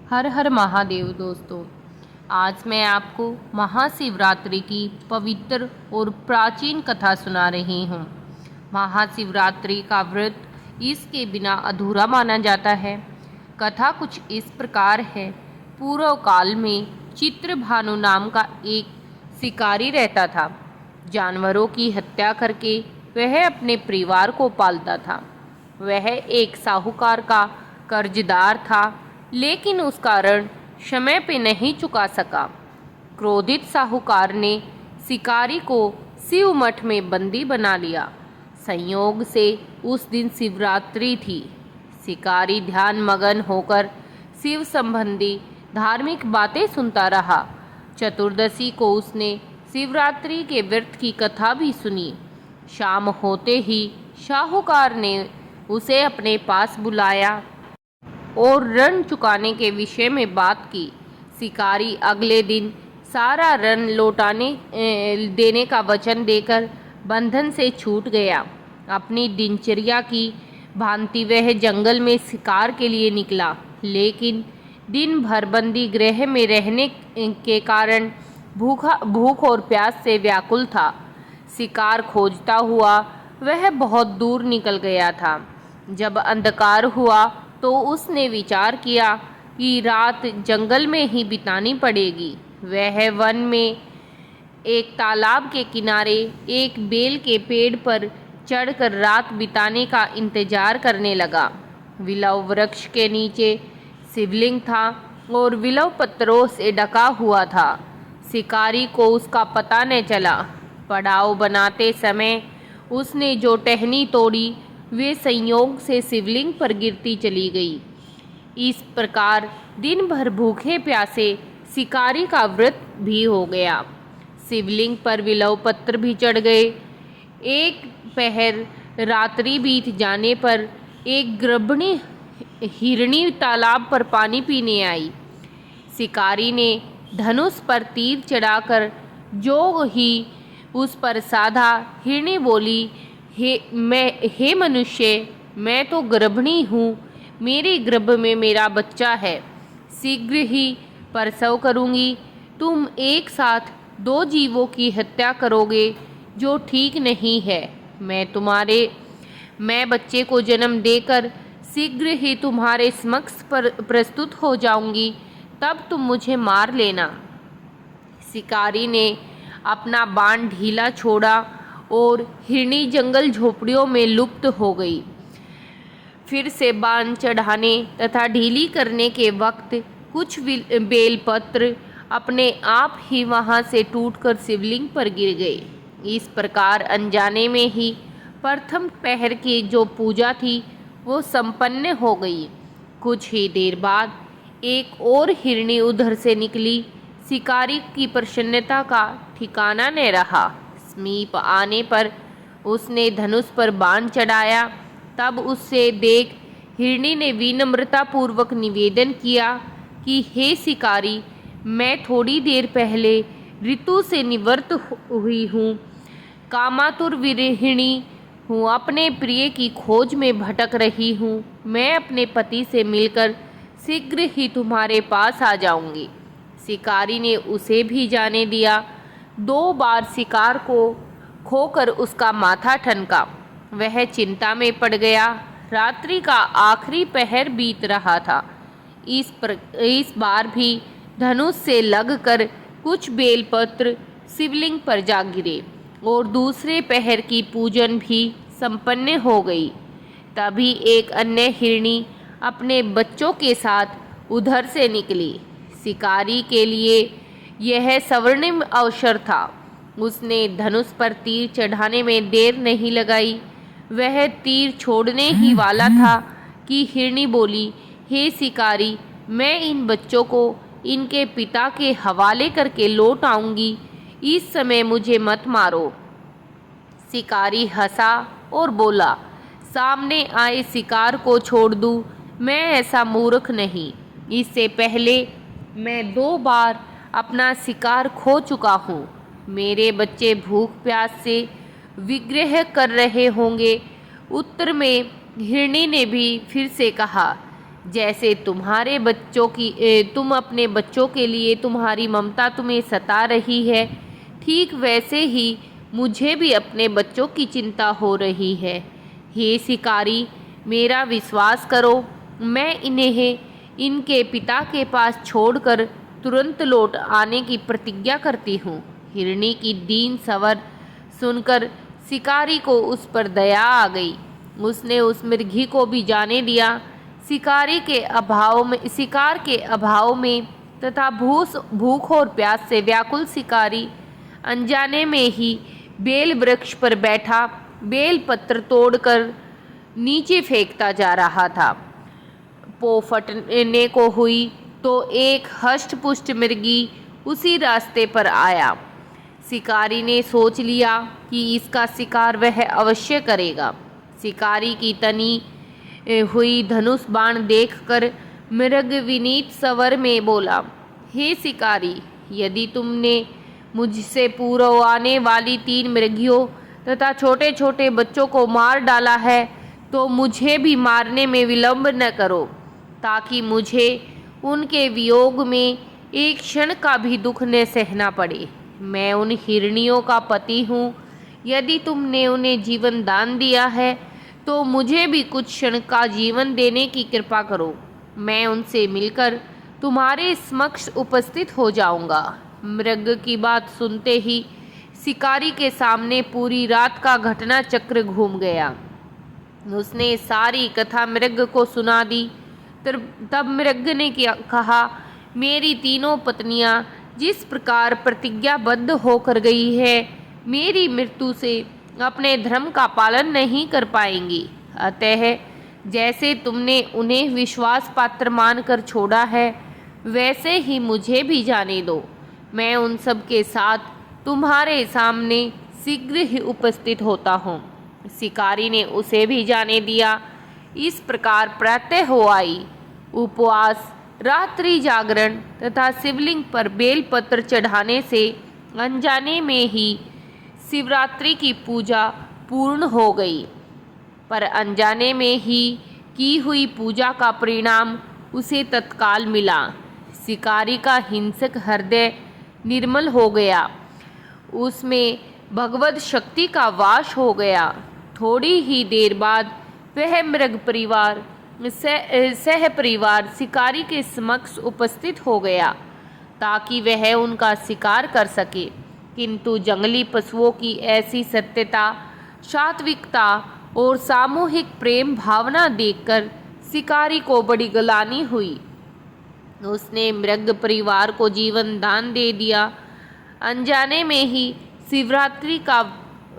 हर हर महादेव दोस्तों। आज मैं आपको महाशिवरात्रि की पवित्र और प्राचीन कथा सुना रही हूँ। महाशिवरात्रि का व्रत इसके बिना अधूरा माना जाता है। कथा कुछ इस प्रकार है। पूर्व काल में चित्रभानु नाम का एक शिकारी रहता था। जानवरों की हत्या करके वह अपने परिवार को पालता था। वह एक साहूकार का कर्जदार था, लेकिन उसका ऋण समय पे नहीं चुका सका। क्रोधित साहूकार ने शिकारी को शिव मठ में बंदी बना लिया। संयोग से उस दिन शिवरात्रि थी। शिकारी ध्यान मगन होकर शिव संबंधी धार्मिक बातें सुनता रहा। चतुर्दशी को उसने शिवरात्रि के व्रत की कथा भी सुनी। शाम होते ही साहूकार ने उसे अपने पास बुलाया और ऋण चुकाने के विषय में बात की। शिकारी अगले दिन सारा ऋण लौटाने देने का वचन देकर बंधन से छूट गया। अपनी दिनचर्या की भांति वह जंगल में शिकार के लिए निकला, लेकिन दिन भर बंदी गृह में रहने के कारण भूख और प्यास से व्याकुल था। शिकार खोजता हुआ वह बहुत दूर निकल गया था। जब अंधकार हुआ तो उसने विचार किया कि रात जंगल में ही बितानी पड़ेगी। वह वन में एक तालाब के किनारे एक बेल के पेड़ पर चढ़कर रात बिताने का इंतजार करने लगा। विलव वृक्ष के नीचे शिवलिंग था और विलव पत्थरों से ढका हुआ था। शिकारी को उसका पता न चला। पड़ाव बनाते समय उसने जो टहनी तोड़ी वे संयोग से शिवलिंग पर गिरती चली गई। इस प्रकार दिन भर भूखे प्यासे शिकारी का व्रत भी हो गया। शिवलिंग पर विलव पत्र भी चढ़ गए। एक पहर रात्रि बीत जाने पर एक गर्भिणी हिरणी तालाब पर पानी पीने आई। शिकारी ने धनुष पर तीर चढ़ाकर जो ही उस पर साधा, हिरणी बोली, हे मनुष्य, मैं तो गर्भिणी हूँ। मेरे गर्भ में मेरा बच्चा है। शीघ्र ही प्रसव करूँगी। तुम एक साथ दो जीवों की हत्या करोगे, जो ठीक नहीं है। मैं बच्चे को जन्म देकर शीघ्र ही तुम्हारे समक्ष प्रस्तुत हो जाऊंगी, तब तुम मुझे मार लेना। शिकारी ने अपना बाण ढीला छोड़ा और हिरणी जंगल झोपड़ियों में लुप्त हो गई। फिर से बाण चढ़ाने तथा ढीली करने के वक्त कुछ बेलपत्र अपने आप ही वहां से टूटकर शिवलिंग पर गिर गए। इस प्रकार अनजाने में ही प्रथम पहर की जो पूजा थी वो संपन्न हो गई। कुछ ही देर बाद एक और हिरणी उधर से निकली। शिकारी की प्रसन्नता का ठिकाना न रहा। समीप आने पर उसने धनुष पर बाण चढ़ाया। तब उससे देख हिरणी ने विनम्रता पूर्वक निवेदन किया कि हे शिकारी, मैं थोड़ी देर पहले ऋतु से निवृत्त हुई हूँ। कामातुर विरहिणी हूँ। अपने प्रिय की खोज में भटक रही हूँ। मैं अपने पति से मिलकर शीघ्र ही तुम्हारे पास आ जाऊंगी। शिकारी ने उसे भी जाने दिया। 2 बार शिकार को खोकर उसका माथा ठनका। वह चिंता में पड़ गया। रात्रि का आखिरी पहर बीत रहा था। इस बार भी धनुष से लगकर कुछ बेलपत्र शिवलिंग पर जा गिरे और दूसरे पहर की पूजन भी संपन्न हो गई। तभी एक अन्य हिरणी अपने बच्चों के साथ उधर से निकली। शिकारी के लिए यह स्वर्णिम अवसर था। उसने धनुष पर तीर चढ़ाने में देर नहीं लगाई। वह तीर छोड़ने ही वाला था कि हिरणी बोली, हे शिकारी, मैं इन बच्चों को इनके पिता के हवाले करके लौट आऊंगी। इस समय मुझे मत मारो। शिकारी हंसा और बोला, सामने आए शिकार को छोड़ दूं? मैं ऐसा मूर्ख नहीं। इससे पहले मैं 2 बार अपना शिकार खो चुका हूँ। मेरे बच्चे भूख प्यास से विग्रह कर रहे होंगे। उत्तर में हिरणी ने भी फिर से कहा, जैसे तुम अपने बच्चों के लिए तुम्हारी ममता तुम्हें सता रही है, ठीक वैसे ही मुझे भी अपने बच्चों की चिंता हो रही है। हे शिकारी, मेरा विश्वास करो, मैं इन्हें इनके पिता के पास छोड़कर तुरंत लौट आने की प्रतिज्ञा करती हूँ। हिरनी की दीन स्वर सुनकर शिकारी को उस पर दया आ गई। उसने उस मृगी को भी जाने दिया। शिकार के अभाव में तथा भूख और प्यास से व्याकुल शिकारी अनजाने में ही बेल वृक्ष पर बैठा बेल पत्र तोड़कर नीचे फेंकता जा रहा था। पो फटने को हुई तो एक हष्ट-पुष्ट मृगी उसी रास्ते पर आया। शिकारी ने सोच लिया कि इसका शिकार वह अवश्य करेगा। शिकारी की तनी हुई धनुष बाण देखकर मृग विनीत स्वर में बोला, हे शिकारी, यदि तुमने मुझसे पूर्व आने वाली 3 मृगियों तथा छोटे छोटे बच्चों को मार डाला है तो मुझे भी मारने में विलंब न करो, ताकि मुझे उनके वियोग में एक क्षण का भी दुख न सहना पड़े। मैं उन हिरनियों का पति हूँ। यदि तुमने उन्हें जीवन दान दिया है तो मुझे भी कुछ क्षण का जीवन देने की कृपा करो। मैं उनसे मिलकर तुम्हारे समक्ष उपस्थित हो जाऊंगा। मृग की बात सुनते ही शिकारी के सामने पूरी रात का घटना चक्र घूम गया। उसने सारी कथा मृग को सुना दी। तब मृग ने कहा, मेरी तीनों पत्नियां जिस प्रकार प्रतिज्ञाबद्ध होकर गई है, मेरी मृत्यु से अपने धर्म का पालन नहीं कर पाएंगी। अतः जैसे तुमने उन्हें विश्वास पात्र मानकर छोड़ा है, वैसे ही मुझे भी जाने दो। मैं उन सब के साथ तुम्हारे सामने शीघ्र ही उपस्थित होता हूँ। शिकारी ने उसे भी जाने दिया। इस प्रकार प्रातः हो आई। उपवास, रात्रि जागरण तथा शिवलिंग पर बेलपत्र चढ़ाने से अनजाने में ही शिवरात्रि की पूजा पूर्ण हो गई। पर अनजाने में ही की हुई पूजा का परिणाम उसे तत्काल मिला। शिकारी का हिंसक हृदय निर्मल हो गया, उसमें भगवत शक्ति का वास हो गया। थोड़ी ही देर बाद वह मृग परिवार सह परिवार शिकारी के समक्ष उपस्थित हो गया, ताकि वह उनका शिकार कर सके। किंतु जंगली पशुओं की ऐसी सत्यता, सात्विकता और सामूहिक प्रेम भावना देखकर शिकारी को बड़ी ग्लानि हुई। उसने मृग परिवार को जीवन दान दे दिया। अनजाने में ही शिवरात्रि का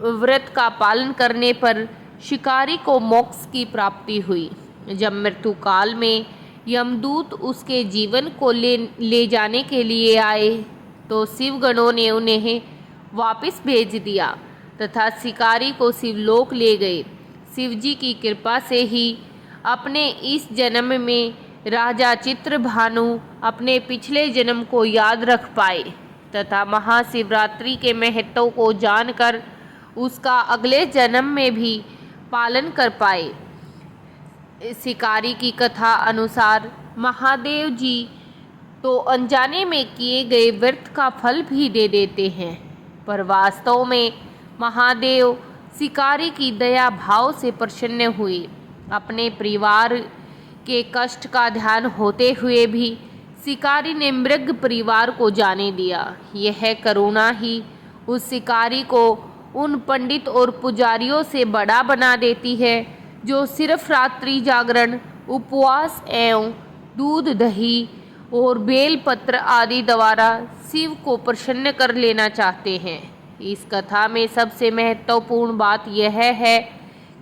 व्रत का पालन करने पर शिकारी को मोक्ष की प्राप्ति हुई। जब मृत्यु काल में यमदूत उसके जीवन को ले जाने के लिए आए तो शिवगणों ने उन्हें वापस भेज दिया तथा शिकारी को शिवलोक ले गए। शिवजी की कृपा से ही अपने इस जन्म में राजा चित्रभानु अपने पिछले जन्म को याद रख पाए तथा महाशिवरात्रि के महत्व को जानकर उसका अगले जन्म में भी पालन कर पाए। शिकारी की कथा अनुसार महादेव जी तो अनजाने में किए गए व्रत का फल भी दे देते हैं, पर वास्तव में महादेव शिकारी की दया भाव से प्रसन्न हुए। अपने परिवार के कष्ट का ध्यान होते हुए भी शिकारी ने मृग परिवार को जाने दिया। यह करुणा ही उस शिकारी को उन पंडित और पुजारियों से बड़ा बना देती है जो सिर्फ रात्रि जागरण, उपवास एवं दूध दही और बेलपत्र आदि द्वारा शिव को प्रसन्न कर लेना चाहते हैं। इस कथा में सबसे महत्वपूर्ण बात यह है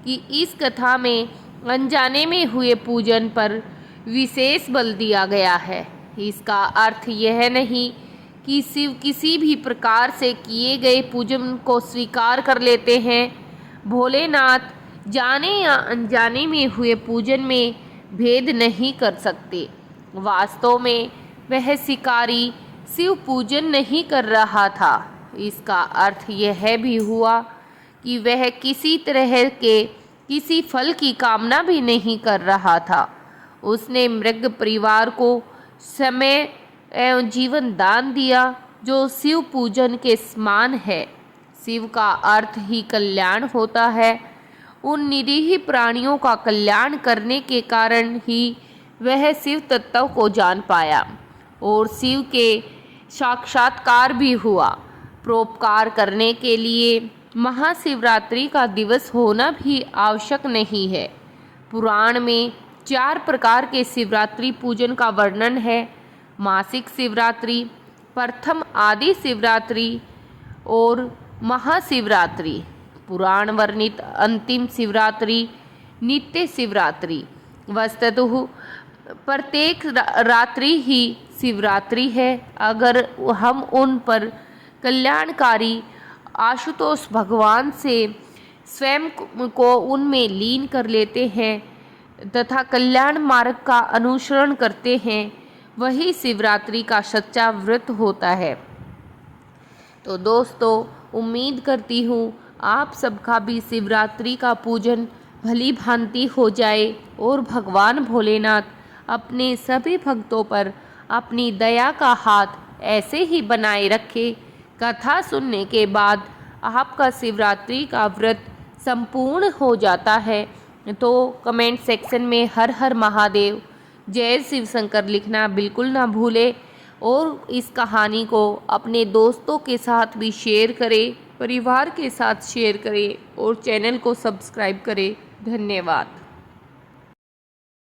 कि इस कथा में अनजाने में हुए पूजन पर विशेष बल दिया गया है। इसका अर्थ यह नहीं कि शिव किसी भी प्रकार से किए गए पूजन को स्वीकार कर लेते हैं। भोलेनाथ जाने या अनजाने में हुए पूजन में भेद नहीं कर सकते। वास्तव में वह शिकारी शिव पूजन नहीं कर रहा था। इसका अर्थ यह भी हुआ कि वह किसी तरह के किसी फल की कामना भी नहीं कर रहा था। उसने मृग परिवार को समय एवं जीवन दान दिया, जो शिव पूजन के समान है। शिव का अर्थ ही कल्याण होता है। उन निरीह प्राणियों का कल्याण करने के कारण ही वह शिव तत्व को जान पाया और शिव के साक्षात्कार भी हुआ। परोपकार करने के लिए महाशिवरात्रि का दिवस होना भी आवश्यक नहीं है। पुराण में 4 प्रकार के शिवरात्रि पूजन का वर्णन है। मासिक शिवरात्रि, प्रथम आदि शिवरात्रि और महाशिवरात्रि। पुराण वर्णित अंतिम शिवरात्रि नित्य शिवरात्रि। वस्तुतः प्रत्येक रात्रि ही शिवरात्रि है। अगर हम उन पर कल्याणकारी आशुतोष भगवान से स्वयं को उनमें लीन कर लेते हैं तथा कल्याण मार्ग का अनुसरण करते हैं, वही शिवरात्रि का सच्चा व्रत होता है। तो दोस्तों, उम्मीद करती हूँ आप सबका भी शिवरात्रि का पूजन भली भांति हो जाए और भगवान भोलेनाथ अपने सभी भक्तों पर अपनी दया का हाथ ऐसे ही बनाए रखे। कथा सुनने के बाद आपका शिवरात्रि का व्रत संपूर्ण हो जाता है तो कमेंट सेक्शन में हर हर महादेव, जय शिव शंकर लिखना बिल्कुल ना भूले और इस कहानी को अपने दोस्तों के साथ भी शेयर करें, परिवार के साथ शेयर करें और चैनल को सब्सक्राइब करें। धन्यवाद।